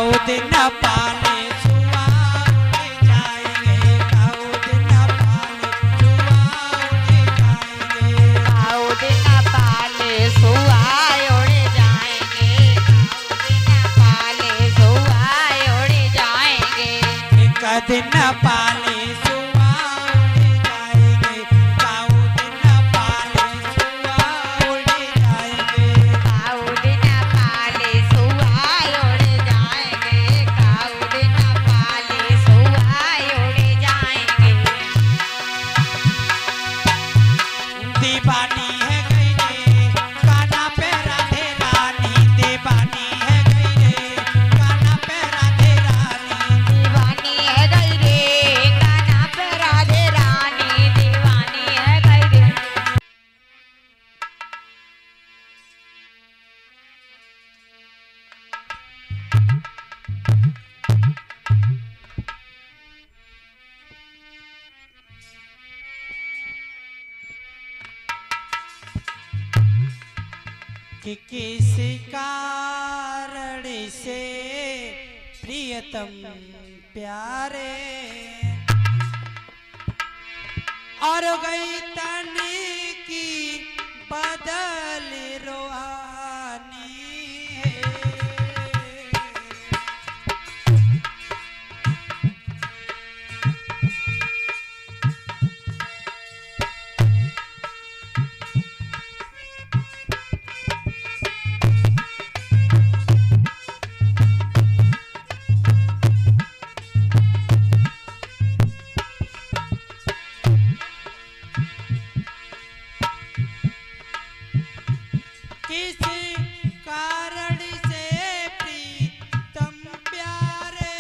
दिन पाले सुआ उड़ जाएंगे, काऊ दिन पाले सुआ उड़ जाएंगे, काऊ दिन पाले सुआ उड़ जाएंगे, काऊ दिन पाले सुआ उड़ जाएंगे, एक दिन पाले सुआ उड़ जाएंगे, काऊ दिन पाले सुआ उड़ जाएंगे, काऊ दिन पाले सुआ उड़ जाएंगे, काऊ दिन पाले सुआ उड़ जाएंगे। दीवानी है गई रे काना पे राधे रानी, दीवानी है गई रे काना पे राधे रानी, दीवानी है गई रे कान्हा पे राधे रानी, दीवानी है गई रे। कि किस कारण से प्रियतम प्यारे और गई तन की बदल रोहानी है। किस कारण से प्रीतम प्यारे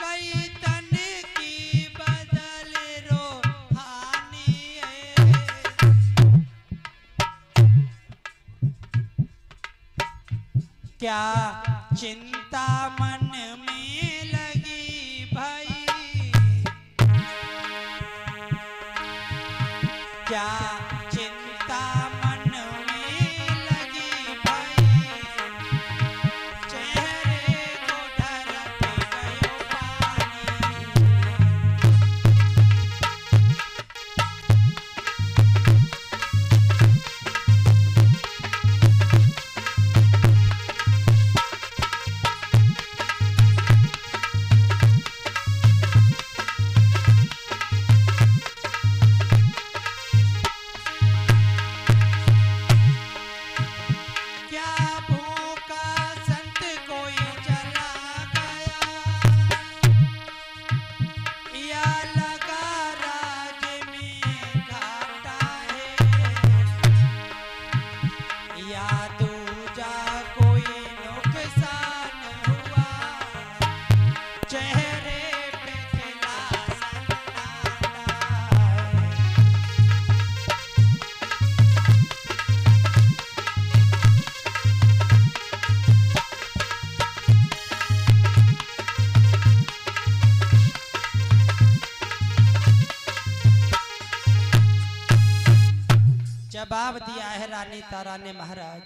गई तन की बदल रोहानी है। क्या चिंता मन में लगी भाई, क्या चिंता मन में लगी भाई, चेहरे को ढरक गयो पानी। क्या भूखा संत कोई चला गया, या लगा राज में घाटा है, या दूजा कोई नुकसान हुआ, चेहरे पे खिला सन्नाटा है। जवाब दिया है रानी तारा ने, महाराज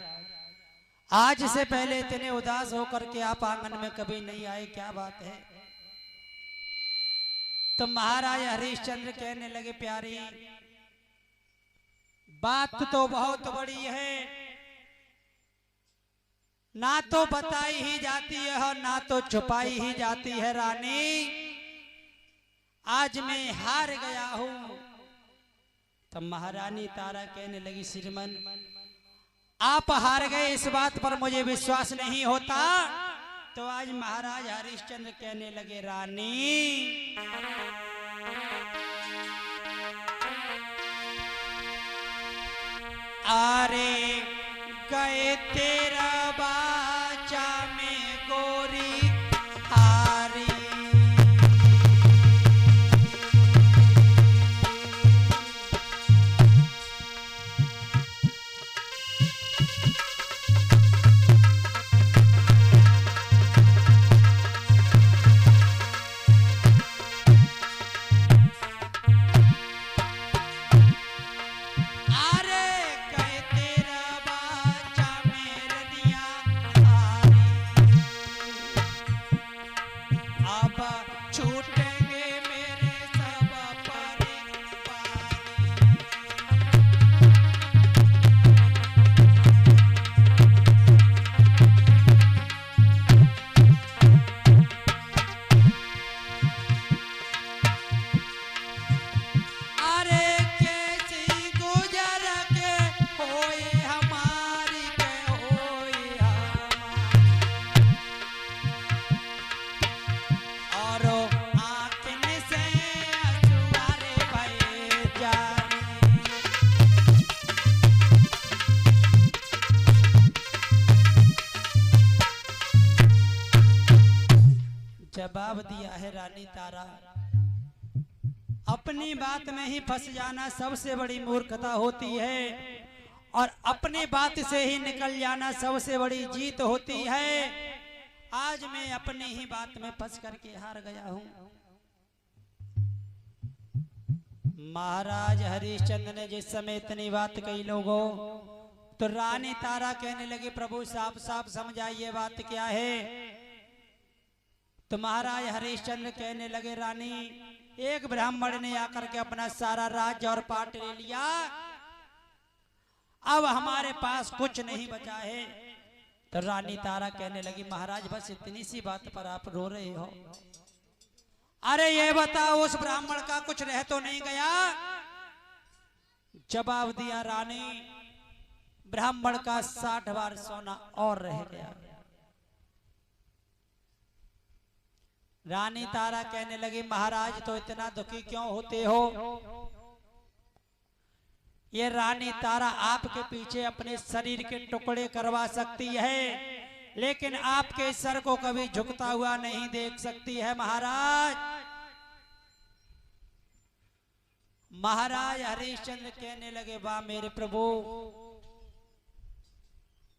आज से पहले इतने उदास होकर के आप आंगन में कभी नहीं आए, क्या बात है। तो महाराज हरिश्चंद्र कहने लगे, प्यारी बात तो बहुत बड़ी है, ना तो बताई ही जाती है और ना तो छुपाई ही जाती है रानी। आज मैं हार गया हूं। तब महारानी तारा कहने लगी, श्रीमन आप हार गए इस बात पर मुझे विश्वास नहीं होता। तो आज महाराज हरिश्चंद्र कहने लगे, रानी आरे गए तेरा बाचा में गोरी हारी, आरे गए तेरा बाचा में जवाब दिया है रानी तारा, अपनी बात में ही फंस जाना सबसे बड़ी मूर्खता होती है और अपनी बात से ही निकल जाना सबसे बड़ी जीत होती है। आज मैं अपनी ही बात में फंस करके हार गया हूं। महाराज हरिश्चंद्र ने जिस समय इतनी बात कही लोगों, तो रानी तारा कहने लगी प्रभु साफ साफ समझाइए बात क्या है। तो महाराज हरिश्चंद्र कहने लगे रानी, एक ब्राह्मण ने आकर के अपना सारा राज्य और पाट ले लिया, अब हमारे पास कुछ नहीं बचा है। तो रानी तारा कहने लगी महाराज बस इतनी सी बात पर आप रो रहे हो? अरे ये बताओ उस ब्राह्मण का कुछ रह तो नहीं गया? जवाब दिया रानी, ब्राह्मण का 60 बार सोना और रह गया। रानी तारा कहने लगी महाराज तो इतना दुखी क्यों होते हो? ये रानी तारा आपके पीछे अपने शरीर के टुकड़े करवा सकती है, लेकिन आपके सर को कभी झुकता हुआ नहीं देख सकती है महाराज। महाराज हरिश्चंद्र कहने लगे वाह मेरे प्रभु,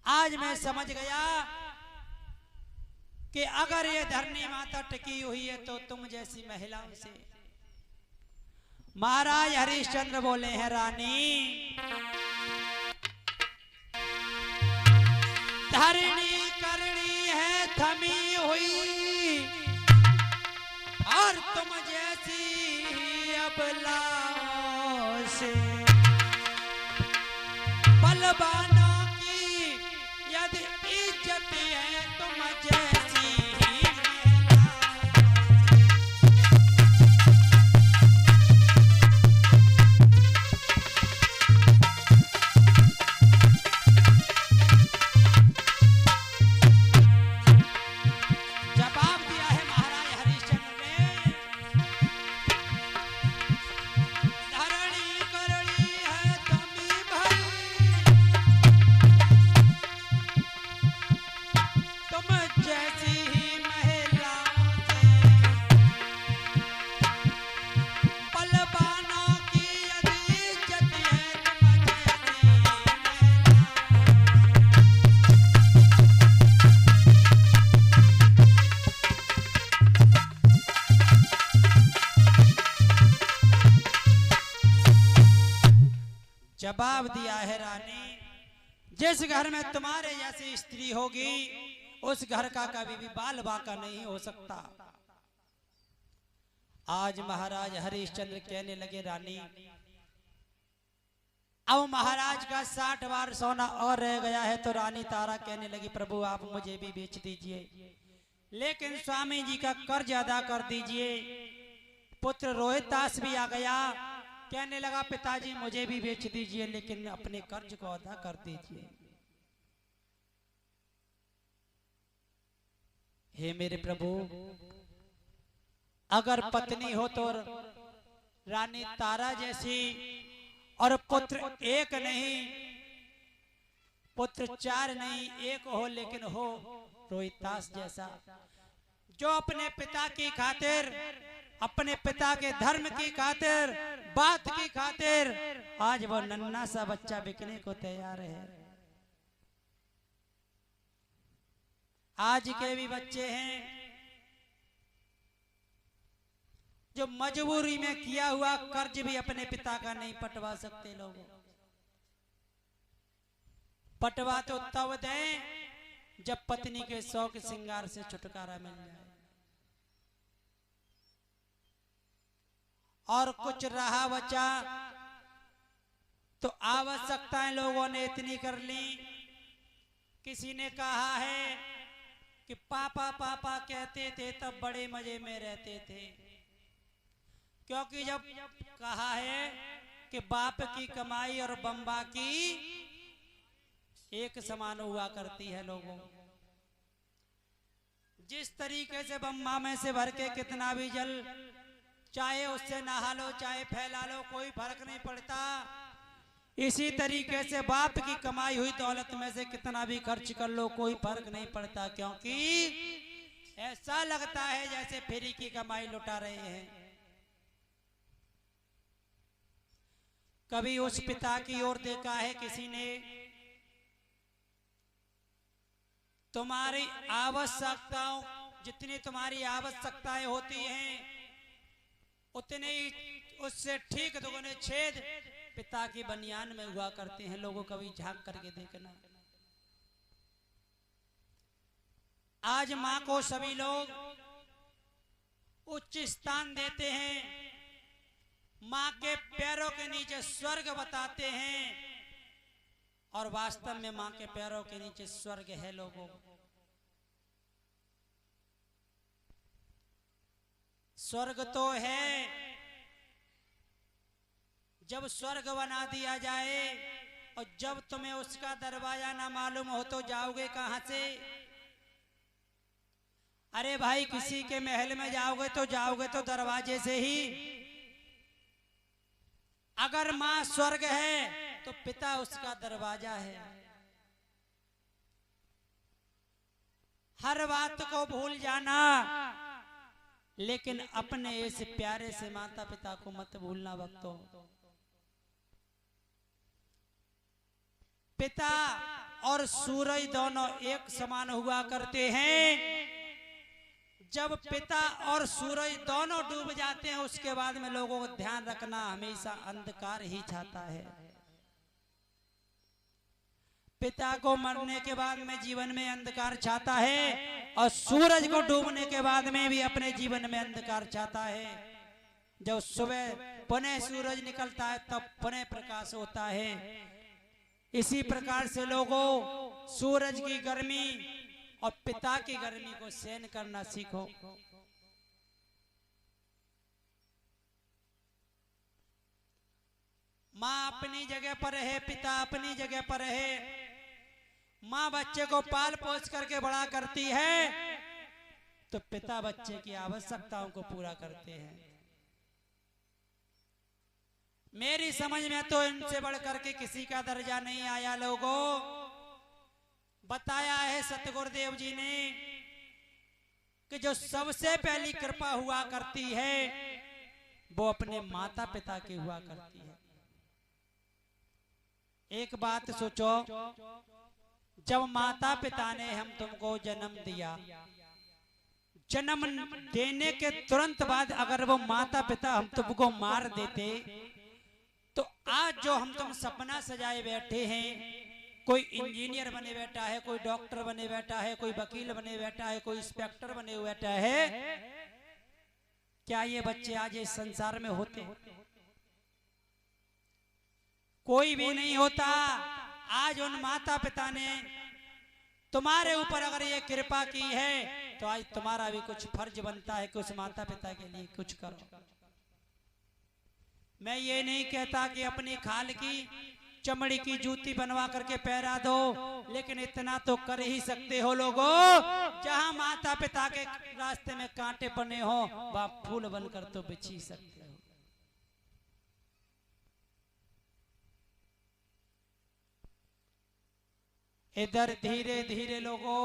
आज मैं समझ गया कि अगर ये धरनी माता टिकी हुई है तो तुम जैसी महिलाओं से। महाराज हरिश्चंद्र बोले हैं रानी, धरनी करनी है थमी हुई और तुम जैसी अबलाओं से, बलवानों की यदि इज्जत है तुम जैसी। जवाब दिया है रानी, जिस घर में तुम्हारे जैसी स्त्री होगी उस घर का कभी भी बाल बांका नहीं हो सकता। आज महाराज हरिश्चंद्र कहने लगे रानी, अब महाराज का 60 बार सोना और रह गया है। तो रानी तारा कहने लगी प्रभु आप मुझे भी बेच दीजिए, लेकिन स्वामी जी का कर्ज अदा कर दीजिए। पुत्र रोहितास भी आ गया, कहने लगा पिताजी मुझे भी बेच दीजिए, लेकिन अपने कर्ज को अदा कर दीजिए। हे मेरे प्रभु, अगर पत्नी हो तो रानी तारा जैसी, और पुत्र एक नहीं, पुत्र 4 नहीं, एक हो, लेकिन हो रोहितास जैसा, जो अपने पिता की खातिर, अपने पिता के धर्म की खातिर, बात की खातिर आज वो नन्हा सा बच्चा बिकने को तैयार है। आज के भी बच्चे हैं जो मजबूरी में किया हुआ कर्ज भी अपने पिता का नहीं पटवा सकते। लोग पटवा तो तब दें जब पत्नी के शौक श्रृंगार से छुटकारा मिल जाए, और कुछ रहा बचा तो आवश्यकताएं लोगों ने इतनी कर ली। किसी ने कहा है कि पापा पापा कहते थे तब बड़े मजे में रहते थे, क्योंकि जब कहा है कि बाप की कमाई और बम्बा की एक समान हुआ करती है। लोगों जिस तरीके से बम्बा में से भर के कितना भी जल, चाहे उससे नहा लो चाहे फैला लो, कोई फर्क नहीं पड़ता। इसी तरीके से बाप की कमाई हुई दौलत में से कितना भी खर्च कर लो कोई फर्क नहीं पड़ता, क्योंकि ऐसा लगता है जैसे फ्री की कमाई लुटा रहे हैं। कभी उस पिता की ओर देखा है किसी ने? तुम्हारी आवश्यकताओं, जितनी तुम्हारी आवश्यकताएं होती हैं उतने ही उससे ठीक दुगने छेद पिता की बनियान में हुआ करते हैं। लोगों कभी झांक करके देखना। आज मां को सभी लोग उच्च स्थान देते हैं, मां के पैरों के नीचे स्वर्ग बताते हैं, और वास्तव में मां के पैरों के नीचे स्वर्ग है। लोगों, स्वर्ग तो है, जब स्वर्ग बना दिया जाए और जब तुम्हें उसका दरवाजा ना मालूम हो तो जाओगे कहां से? अरे भाई, किसी के महल में जाओगे तो दरवाजे से ही। अगर मां स्वर्ग है तो पिता उसका दरवाजा है। हर बात को भूल जाना, लेकिन अपने इस प्यारे से माता पिता को मत भूलना भक्तों। पिता और सूरज दोनों एक समान हुआ करते हैं। जब पिता और सूरज दोनों डूब जाते हैं उसके बाद में लोगों को ध्यान रखना, हमेशा अंधकार ही छाता है। पिता को मरने के बाद में जीवन में अंधकार छाता है, और सूरज को डूबने के बाद में भी अपने जीवन में अंधकार छाता है। जब सुबह पुनः सूरज निकलता है तब पुनः प्रकाश होता है। इसी प्रकार से लोगों, सूरज की गर्मी और पिता की गर्मी को सहन करना सीखो। माँ अपनी जगह पर है, पिता अपनी जगह पर है। माँ बच्चे को पाल पोस करके बड़ा करती है, तो पिता बच्चे की आवश्यकताओं को पूरा करते हैं। मेरी समझ में तो इनसे बढ़ करके किसी का दर्जा नहीं आया। लोगों, बताया है सतगुरुदेव जी ने कि जो सबसे पहली कृपा हुआ करती है वो अपने माता पिता की हुआ करती है। एक बात सोचो, जब माता पिता ने हम तुमको जन्म दिया, जन्म देने के तुरंत बाद अगर वो माता पिता हम तुमको मार देते, तो आज जो हम तुम सपना सजाए बैठे हैं, कोई इंजीनियर बने बैठा है, कोई डॉक्टर बने बैठा है, कोई वकील बने बैठा है, कोई इंस्पेक्टर बने बैठा है, क्या ये बच्चे आज इस संसार में होते? कोई भी नहीं होता। आज उन माता पिता ने तुम्हारे ऊपर अगर ये कृपा की है तो आज तुम्हारा भी कुछ फर्ज बनता है कि उस माता पिता के लिए कुछ करो। मैं ये नहीं कहता कि अपनी खाल की चमड़ी की जूती बनवा करके पहरा दो, लेकिन इतना तो कर ही सकते हो लोगों, जहां माता पिता के रास्ते में कांटे बने हो वहां फूल बनकर तो बिछी सकते हो। इधर धीरे धीरे लोगों,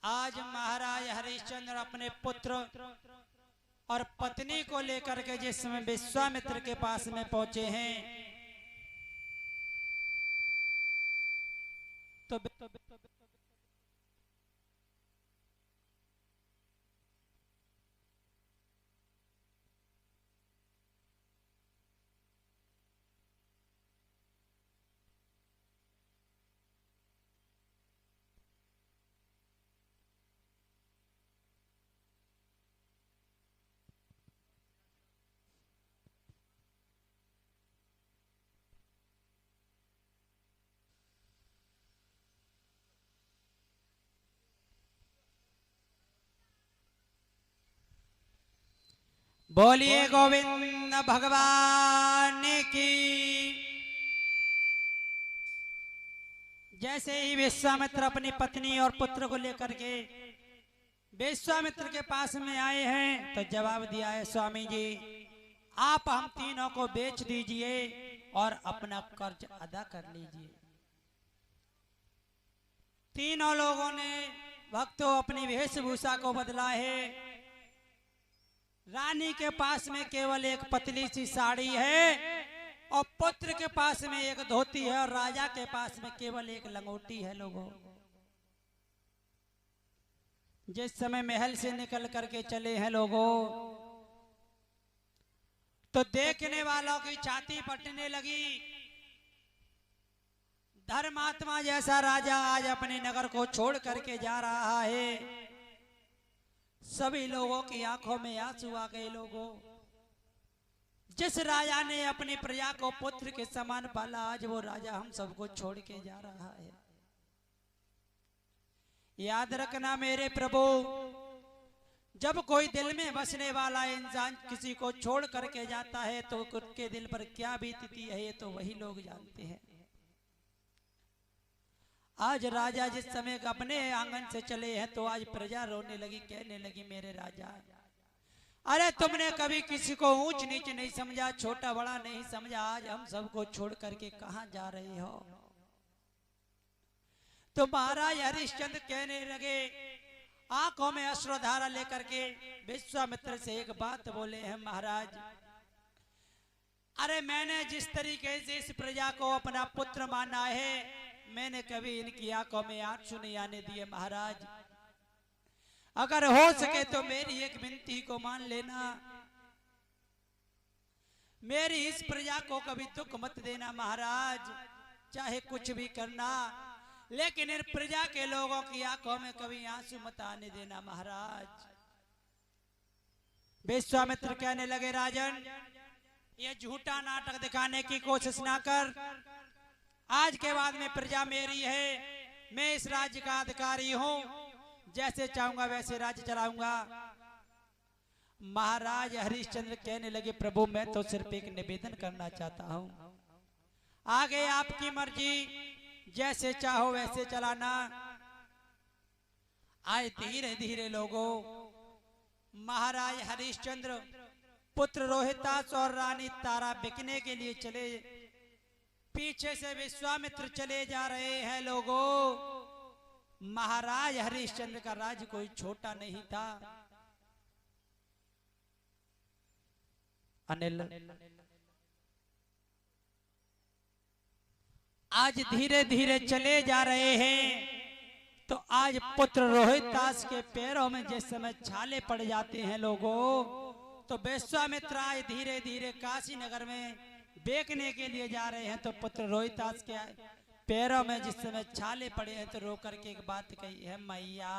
आज महाराज हरिश्चंद्र अपने पुत्र और पत्नी को लेकर के जिस समय विश्वामित्र के पास में पहुंचे हैं, तो बोलिए गोविंद भगवान की। जैसे ही विश्वामित्र अपनी पत्नी और पुत्र को लेकर के विश्वामित्र के पास में आए हैं, तो जवाब दिया है, स्वामी जी आप हम तीनों को बेच दीजिए और अपना कर्ज अदा कर लीजिए। तीनों लोगों ने भक्तों अपनी वेशभूषा को बदला है। रानी के पास में केवल एक पतली सी साड़ी है और पुत्र के पास में एक धोती है और राजा के पास में केवल एक लंगोटी है। लोगों, जिस समय महल से निकल करके चले हैं लोगों, तो देखने वालों की छाती फटने लगी। धर्मात्मा जैसा राजा आज अपने नगर को छोड़ करके जा रहा है। सभी लोगों की आंखों में आंसू आ गए। लोगों, जिस राजा ने अपनी प्रजा को पुत्र के समान पाला, आज वो राजा हम सबको छोड़ के जा रहा है। याद रखना मेरे प्रभु, जब कोई दिल में बसने वाला इंसान किसी को छोड़ करके जाता है तो उसके दिल पर क्या बीतती है ये तो वही लोग जानते हैं। आज राजा जिस समय अपने आंगन से चले हैं तो आज प्रजा रोने लगी, कहने लगी मेरे राजा, अरे तुमने कभी किसी को ऊंच नीच नहीं समझा, छोटा बड़ा नहीं समझा, आज हम सबको छोड़ करके कहां जा रहे हो। तो महाराज हरिश्चंद्र कहने लगे, आंखों में अश्रुधारा लेकर के विश्वामित्र से एक बात बोले हैं, महाराज अरे मैंने जिस तरीके से इस प्रजा को अपना पुत्र माना है, मैंने कभी इनकी आंखों में आंसू नहीं आने दिए। महाराज अगर हो सके तो मेरी एक विनती को मान लेना, मेरी इस प्रजा को कभी दुख मत देना महाराज, चाहे कुछ भी करना, लेकिन इन प्रजा के लोगों की आंखों में कभी आंसू मत आने देना महाराज। विश्वामित्र कहने लगे, राजन ये झूठा नाटक दिखाने की कोशिश ना कर, आज के बाद में प्रजा मेरी है, मैं इस राज्य का अधिकारी हूं, जैसे चाहूंगा वैसे राज्य चलाऊंगा। महाराज हरिश्चंद्र कहने लगे, प्रभु मैं तो सिर्फ एक निवेदन करना चाहता हूं, आगे आपकी मर्जी, जैसे चाहो वैसे चलाना। आए धीरे धीरे लोगों, महाराज हरिश्चंद्र पुत्र रोहितास और रानी तारा बिकने के लिए चले, पीछे से विश्वामित्र चले जा रहे हैं। लोगों, महाराज हरिश्चंद्र का राज्य कोई छोटा नहीं था। अनिल, आज धीरे धीरे चले जा रहे हैं तो आज पुत्र रोहितास के पैरों में जिस समय छाले पड़ जाते हैं लोगों, तो विश्वामित्र आज धीरे धीरे काशी नगर में बेचने के लिए जा रहे हैं। तो पुत्र रोहितास के पैरों में जिस समय छाले पड़े हैं तो रो करके एक बात कही है, मैया